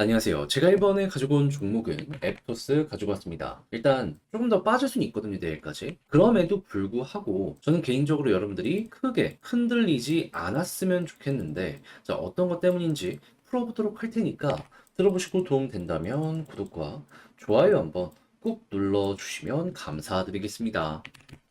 안녕하세요. 제가 이번에 가지고 온 종목은 에프토스 가지고 왔습니다. 일단 조금 더 빠질 수는 있거든요, 내일까지. 그럼에도 불구하고 저는 개인적으로 여러분들이 크게 흔들리지 않았으면 좋겠는데, 자, 어떤 것 때문인지 풀어보도록 할 테니까 들어보시고 도움 된다면 구독과 좋아요 한번 꾹 눌러주시면 감사드리겠습니다.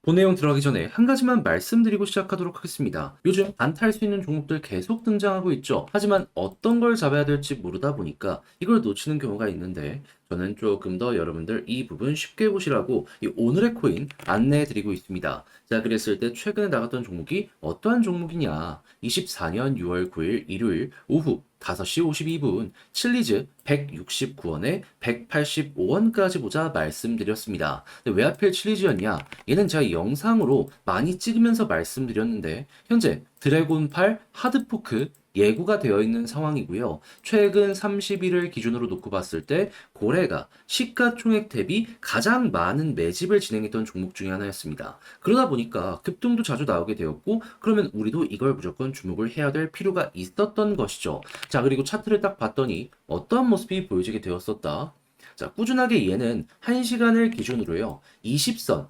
본 내용 들어가기 전에 한 가지만 말씀드리고 시작하도록 하겠습니다. 요즘 안탈 수 있는 종목들 계속 등장하고 있죠. 하지만 어떤 걸 잡아야 될지 모르다 보니까 이걸 놓치는 경우가 있는데 저는 조금 더 여러분들 이 부분 쉽게 보시라고 이 오늘의 코인 안내해 드리고 있습니다. 자, 그랬을 때 최근에 나갔던 종목이 어떠한 종목이냐? 24년 6월 9일 일요일 오후 5시 52분 칠리즈 169원에 185원까지 보자 말씀드렸습니다. 근데 왜 하필 칠리즈였냐? 얘는 제가 영상으로 많이 찍으면서 말씀드렸는데 현재 드래곤8 하드포크 예고가 되어 있는 상황이고요. 최근 30일을 기준으로 놓고 봤을 때 고래가 시가총액 대비 가장 많은 매집을 진행했던 종목 중에 하나였습니다. 그러다 보니까 급등도 자주 나오게 되었고 그러면 우리도 이걸 무조건 주목을 해야 될 필요가 있었던 것이죠. 자, 그리고 차트를 딱 봤더니 어떠한 모습이 보여지게 되었었다. 자, 꾸준하게 얘는 1시간을 기준으로요. 20선,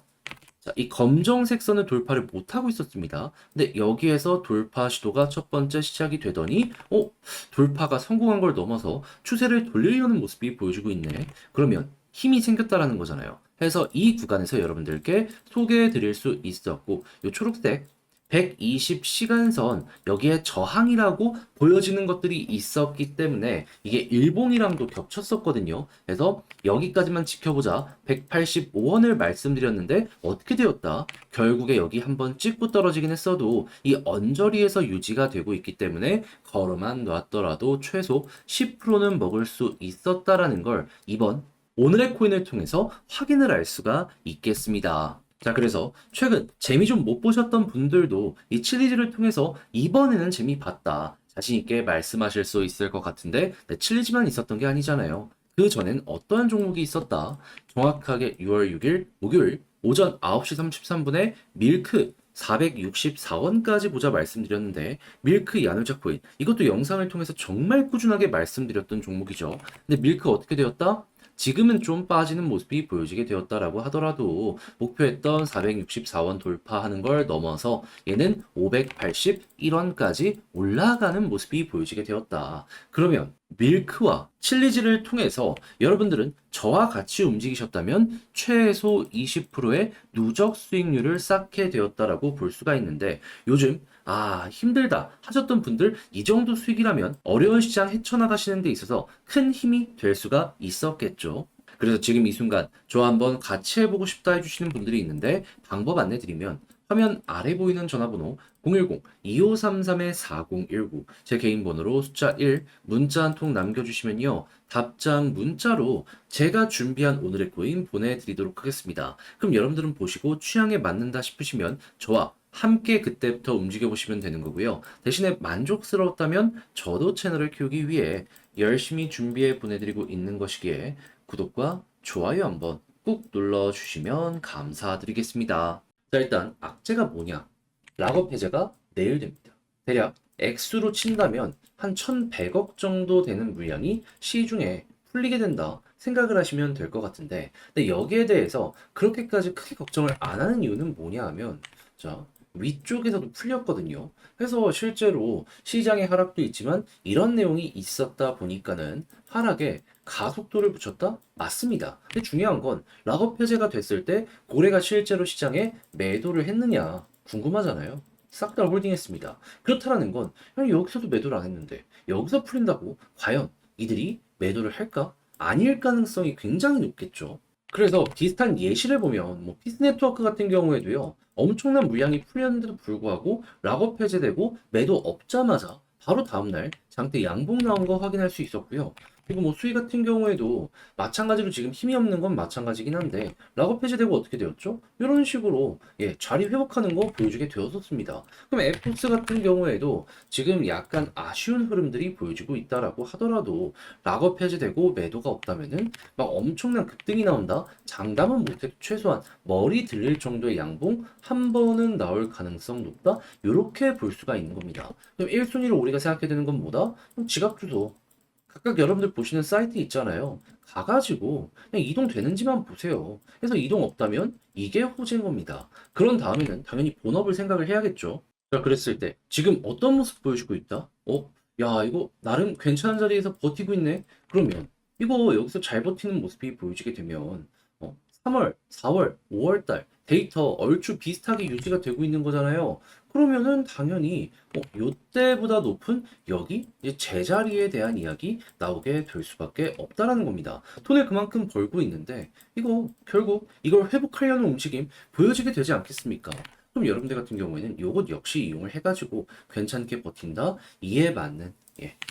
자, 이 검정색 선을 돌파를 못하고 있었습니다. 근데 여기에서 돌파 시도가 첫 번째 시작이 되더니, 돌파가 성공한 걸 넘어서 추세를 돌리려는 모습이 보여주고 있네. 그러면 힘이 생겼다라는 거잖아요. 그래서 이 구간에서 여러분들께 소개해 드릴 수 있었고, 요 초록색 120시간선 여기에 저항이라고 보여지는 것들이 있었기 때문에 이게 일봉이랑도 겹쳤었거든요. 그래서 여기까지만 지켜보자 185원을 말씀드렸는데 어떻게 되었다? 결국에 여기 한번 찍고 떨어지긴 했어도 이 언저리에서 유지가 되고 있기 때문에 걸어만 놨더라도 최소 10%는 먹을 수 있었다라는 걸 이번 오늘의 코인을 통해서 확인을 할 수가 있겠습니다. 자, 그래서 최근 재미 좀 못 보셨던 분들도 이 칠리즈를 통해서 이번에는 재미 봤다. 자신있게 말씀하실 수 있을 것 같은데, 네, 칠리즈만 있었던 게 아니잖아요. 그 전엔 어떠한 종목이 있었다. 정확하게 6월 6일 목요일 오전 9시 33분에 밀크 464원까지 보자 말씀드렸는데 밀크 야누자 코인 이것도 영상을 통해서 정말 꾸준하게 말씀드렸던 종목이죠. 근데 밀크 어떻게 되었다? 지금은 좀 빠지는 모습이 보여지게 되었다라고 하더라도 목표했던 464원 돌파하는 걸 넘어서 얘는 581원까지 올라가는 모습이 보여지게 되었다. 그러면 밀크와 칠리즈를 통해서 여러분들은 저와 같이 움직이셨다면 최소 20%의 누적 수익률을 쌓게 되었다라고 볼 수가 있는데 요즘 힘들다 하셨던 분들 이 정도 수익이라면 어려운 시장 헤쳐나가시는 데 있어서 큰 힘이 될 수가 있었겠죠. 그래서 지금 이 순간 저 한번 같이 해보고 싶다 해주시는 분들이 있는데 방법 안내드리면 화면 아래 보이는 전화번호 010-2533-4019 제 개인 번호로 숫자 1 문자 한 통 남겨주시면요. 답장 문자로 제가 준비한 오늘의 코인 보내드리도록 하겠습니다. 그럼 여러분들은 보시고 취향에 맞는다 싶으시면 저와 함께 그때부터 움직여 보시면 되는 거고요. 대신에 만족스러웠다면 저도 채널을 키우기 위해 열심히 준비해 보내드리고 있는 것이기에 구독과 좋아요 한번 꾹 눌러주시면 감사드리겠습니다. 자, 일단 악재가 뭐냐? 락업 해제가 내일 됩니다. 대략 액수로 친다면 한 1100억 정도 되는 물량이 시중에 풀리게 된다 생각을 하시면 될 것 같은데 근데 여기에 대해서 그렇게까지 크게 걱정을 안 하는 이유는 뭐냐 하면 자, 위쪽에서도 풀렸거든요. 그래서 실제로 시장의 하락도 있지만 이런 내용이 있었다 보니까는 하락에 가속도를 붙였다? 맞습니다. 근데 중요한 건 락업 해제가 됐을 때 고래가 실제로 시장에 매도를 했느냐 궁금하잖아요. 싹 다 홀딩했습니다. 그렇다라는 건 아니, 여기서도 매도를 안 했는데 여기서 풀린다고 과연 이들이 매도를 할까? 아닐 가능성이 굉장히 높겠죠. 그래서 비슷한 예시를 보면 뭐 피스 네트워크 같은 경우에도요. 엄청난 물량이 풀렸는데도 불구하고 락업 해제되고 매도 없자마자 바로 다음날 장대 양봉 나온 거 확인할 수 있었고요. 그리고 뭐 수위 같은 경우에도 마찬가지로 지금 힘이 없는 건 마찬가지긴 한데 락업 해제되고 어떻게 되었죠? 이런 식으로 자리 회복하는 거 보여주게 되었었습니다. 그럼 에폭스 같은 경우에도 지금 약간 아쉬운 흐름들이 보여지고 있다라고 하더라도 락업 해제되고 매도가 없다면은 막 엄청난 급등이 나온다? 장담은 못해도 최소한 머리 들릴 정도의 양봉 한 번은 나올 가능성 높다? 이렇게 볼 수가 있는 겁니다. 그럼 1순위로 우리가 생각해야 되는 건 뭐다? 그럼 지갑 주소. 각각 여러분들 보시는 사이트 있잖아요. 가가지고 그냥 이동되는지만 보세요. 그래서 이동 없다면 이게 호재인 겁니다. 그런 다음에는 당연히 본업을 생각을 해야겠죠. 자, 그랬을 때 지금 어떤 모습 보여주고 있다? 야, 이거 나름 괜찮은 자리에서 버티고 있네. 그러면 이거 여기서 잘 버티는 모습이 보여지게 되면 3월, 4월, 5월 달 데이터 얼추 비슷하게 유지가 되고 있는 거잖아요. 그러면은 당연히 요때보다 높은 여기 이제 제자리에 대한 이야기 나오게 될 수밖에 없다라는 겁니다. 돈을 그만큼 벌고 있는데 이거 결국 이걸 회복하려는 움직임 보여지게 되지 않겠습니까? 그럼 여러분들 같은 경우에는 요것 역시 이용을 해가지고 괜찮게 버틴다. 이에 맞는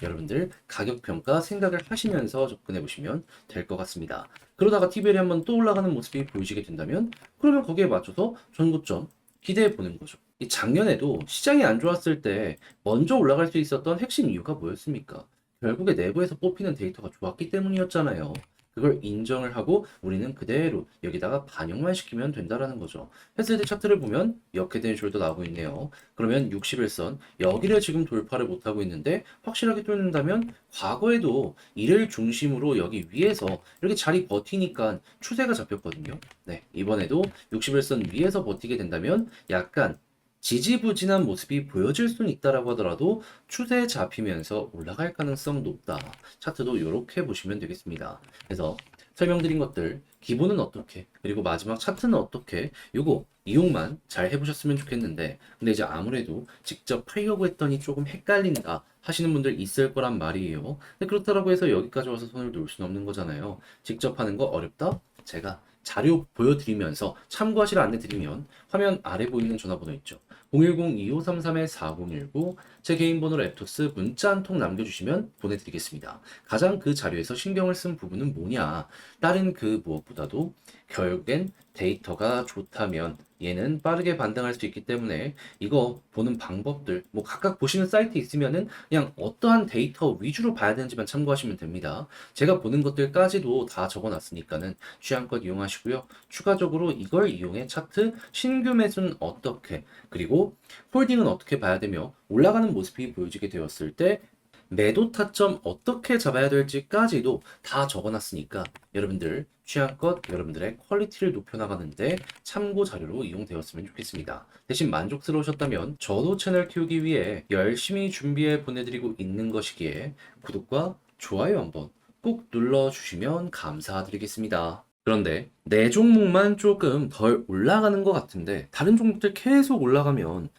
여러분들 가격 평가 생각을 하시면서 접근해 보시면 될 것 같습니다. 그러다가 TBL이 한번 또 올라가는 모습이 보이시게 된다면 그러면 거기에 맞춰서 전고점 기대해 보는 거죠. 이 작년에도 시장이 안 좋았을 때 먼저 올라갈 수 있었던 핵심 이유가 뭐였습니까? 결국에 내부에서 뽑히는 데이터가 좋았기 때문이었잖아요. 그걸 인정을 하고 우리는 그대로 여기다가 반영만 시키면 된다라는 거죠. 헤스드 차트를 보면 역헤드앤 숄더 나오고 있네요. 그러면 61선 여기를 지금 돌파를 못하고 있는데 확실하게 뚫는다면 과거에도 이를 중심으로 여기 위에서 이렇게 자리 버티니까 추세가 잡혔거든요. 네, 이번에도 61선 위에서 버티게 된다면 약간 지지부진한 모습이 보여질 수는 있다라고 하더라도 추세에 잡히면서 올라갈 가능성 높다. 차트도 이렇게 보시면 되겠습니다. 그래서 설명드린 것들 기본은 어떻게 그리고 마지막 차트는 어떻게 요거 이용만 잘 해보셨으면 좋겠는데 근데 이제 아무래도 직접 하려고 했더니 조금 헷갈린다 하시는 분들 있을 거란 말이에요. 근데 그렇다고 해서 여기까지 와서 손을 놓을 수는 없는 거잖아요. 직접 하는 거 어렵다? 제가 자료 보여드리면서 참고하실 안내 드리면 화면 아래 보이는 전화번호 있죠. 010-2533-4019 제 개인 번호로 애토스 문자 한 통 남겨주시면 보내드리겠습니다. 가장 그 자료에서 신경을 쓴 부분은 뭐냐? 다른 그 무엇보다도 결국엔 데이터가 좋다면 얘는 빠르게 반등할 수 있기 때문에 이거 보는 방법들 뭐 각각 보시는 사이트 있으면은 그냥 어떠한 데이터 위주로 봐야 되는지만 참고하시면 됩니다. 제가 보는 것들까지도 다 적어놨으니까는 취향껏 이용하시고요. 추가적으로 이걸 이용해 차트 신규 매수는 어떻게 그리고 홀딩은 어떻게 봐야 되며 올라가는 모습이 보여지게 되었을 때 매도 타점 어떻게 잡아야 될지까지도 다 적어놨으니까 여러분들 취향껏 여러분들의 퀄리티를 높여나가는데 참고 자료로 이용되었으면 좋겠습니다. 대신 만족스러우셨다면 저도 채널 키우기 위해 열심히 준비해 보내드리고 있는 것이기에 구독과 좋아요 한번 꼭 눌러주시면 감사드리겠습니다. 그런데 내 종목만 조금 덜 올라가는 것 같은데 다른 종목들 계속 올라가면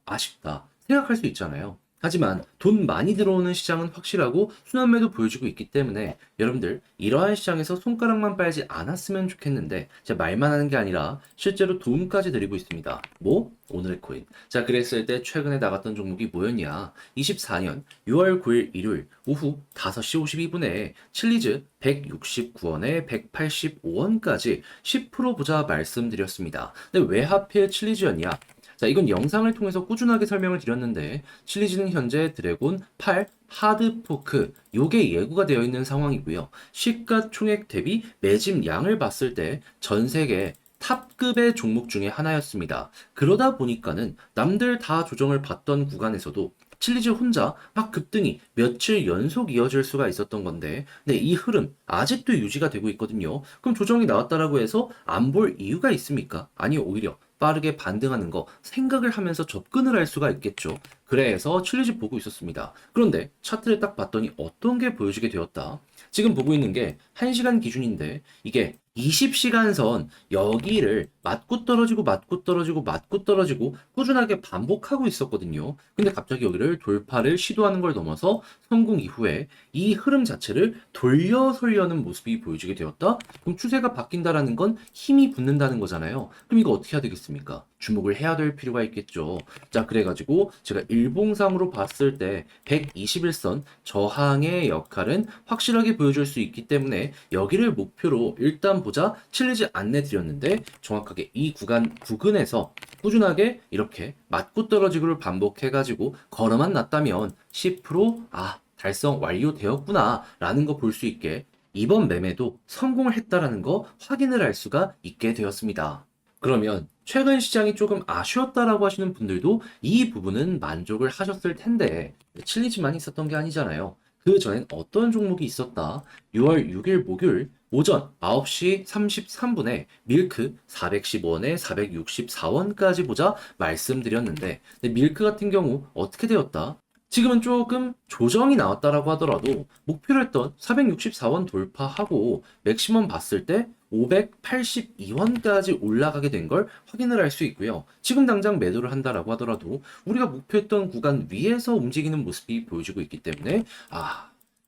아쉽다 생각할 수 있잖아요. 하지만 돈 많이 들어오는 시장은 확실하고 순환매도 보여주고 있기 때문에 여러분들 이러한 시장에서 손가락만 빨지 않았으면 좋겠는데 제가 말만 하는 게 아니라 실제로 도움까지 드리고 있습니다. 뭐? 오늘의 코인. 자, 그랬을 때 최근에 나갔던 종목이 뭐였냐? 24년 6월 9일 일요일 오후 5시 52분에 칠리즈 169원에 185원까지 10% 보자 말씀드렸습니다. 근데 왜 하필 칠리즈였냐? 자, 이건 영상을 통해서 꾸준하게 설명을 드렸는데 칠리즈는 현재 드래곤 8 하드포크 요게 예고가 되어 있는 상황이고요. 시가총액 대비 매집 양을 봤을 때 전 세계 탑급의 종목 중에 하나였습니다. 그러다 보니까는 남들 다 조정을 받던 구간에서도 칠리즈 혼자 막 급등이 며칠 연속 이어질 수가 있었던 건데, 네, 이 흐름 아직도 유지가 되고 있거든요. 그럼 조정이 나왔다라고 해서 안 볼 이유가 있습니까? 아니, 오히려 빠르게 반등하는 거 생각을 하면서 접근을 할 수가 있겠죠. 그래서 칠리즈 보고 있었습니다. 그런데 차트를 딱 봤더니 어떤 게 보여지게 되었다. 지금 보고 있는 게 1시간 기준인데 이게 20시간 선 여기를 맞고 떨어지고 맞고 떨어지고 맞고 떨어지고 꾸준하게 반복하고 있었거든요. 근데 갑자기 여기를 돌파를 시도하는 걸 넘어서 성공 이후에 이 흐름 자체를 돌려서려는 모습이 보여지게 되었다? 그럼 추세가 바뀐다라는 건 힘이 붙는다는 거잖아요. 그럼 이거 어떻게 해야 되겠습니까? 주목을 해야 될 필요가 있겠죠. 자, 그래가지고 제가 일봉상으로 봤을 때 121선 저항의 역할은 확실하게 보여줄 수 있기 때문에 여기를 목표로 일단 보자 칠리지 안내 드렸는데 정확하게 이 구간에서 꾸준하게 이렇게 맞고 떨어지고를 반복해가지고 걸어만 놨다면 10% 달성 완료되었구나 라는 거 볼 수 있게 이번 매매도 성공을 했다라는 거 확인을 할 수가 있게 되었습니다. 그러면 최근 시장이 조금 아쉬웠다라고 하시는 분들도 이 부분은 만족을 하셨을 텐데 칠리지만 있었던 게 아니잖아요. 그 전엔 어떤 종목이 있었다. 6월 6일 목요일 오전 9시 33분에 밀크 410원에 464원까지 보자 말씀드렸는데, 근데 밀크 같은 경우 어떻게 되었다? 지금은 조금 조정이 나왔다라고 하더라도 목표로 했던 464원 돌파하고 맥시멈 봤을 때 582원까지 올라가게 된 걸 확인을 할 수 있고요. 지금 당장 매도를 한다라고 하더라도 우리가 목표했던 구간 위에서 움직이는 모습이 보여지고 있기 때문에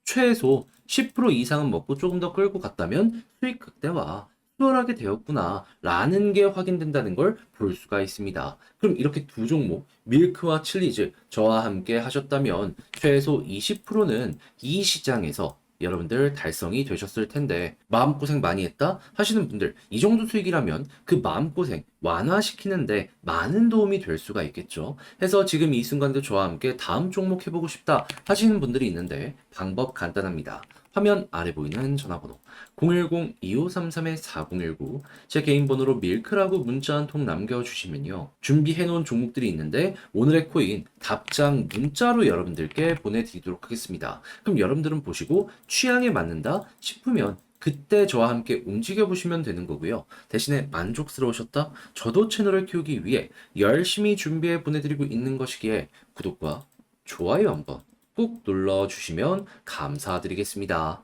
최소 10% 이상은 먹고 조금 더 끌고 갔다면 수익 극대화 수월하게 되었구나 라는 게 확인된다는 걸 볼 수가 있습니다. 그럼 이렇게 두 종목 밀크와 칠리즈 저와 함께 하셨다면 최소 20%는 이 시장에서 여러분들 달성이 되셨을 텐데, 마음고생 많이 했다 하시는 분들, 이 정도 수익이라면 그 마음고생 완화시키는데 많은 도움이 될 수가 있겠죠. 해서 지금 이 순간도 저와 함께 다음 종목 해보고 싶다 하시는 분들이 있는데, 방법 간단합니다. 화면 아래 보이는 전화번호 010-2533-4019, 제 개인 번호로 밀크라고 문자 한 통 남겨주시면요, 준비해놓은 종목들이 있는데 오늘의 코인 답장 문자로 여러분들께 보내드리도록 하겠습니다. 그럼 여러분들은 보시고 취향에 맞는다 싶으면 그때 저와 함께 움직여 보시면 되는 거고요. 대신에 만족스러우셨다? 저도 채널을 키우기 위해 열심히 준비해 보내드리고 있는 것이기에 구독과 좋아요 한번 꾹 눌러주시면 감사드리겠습니다.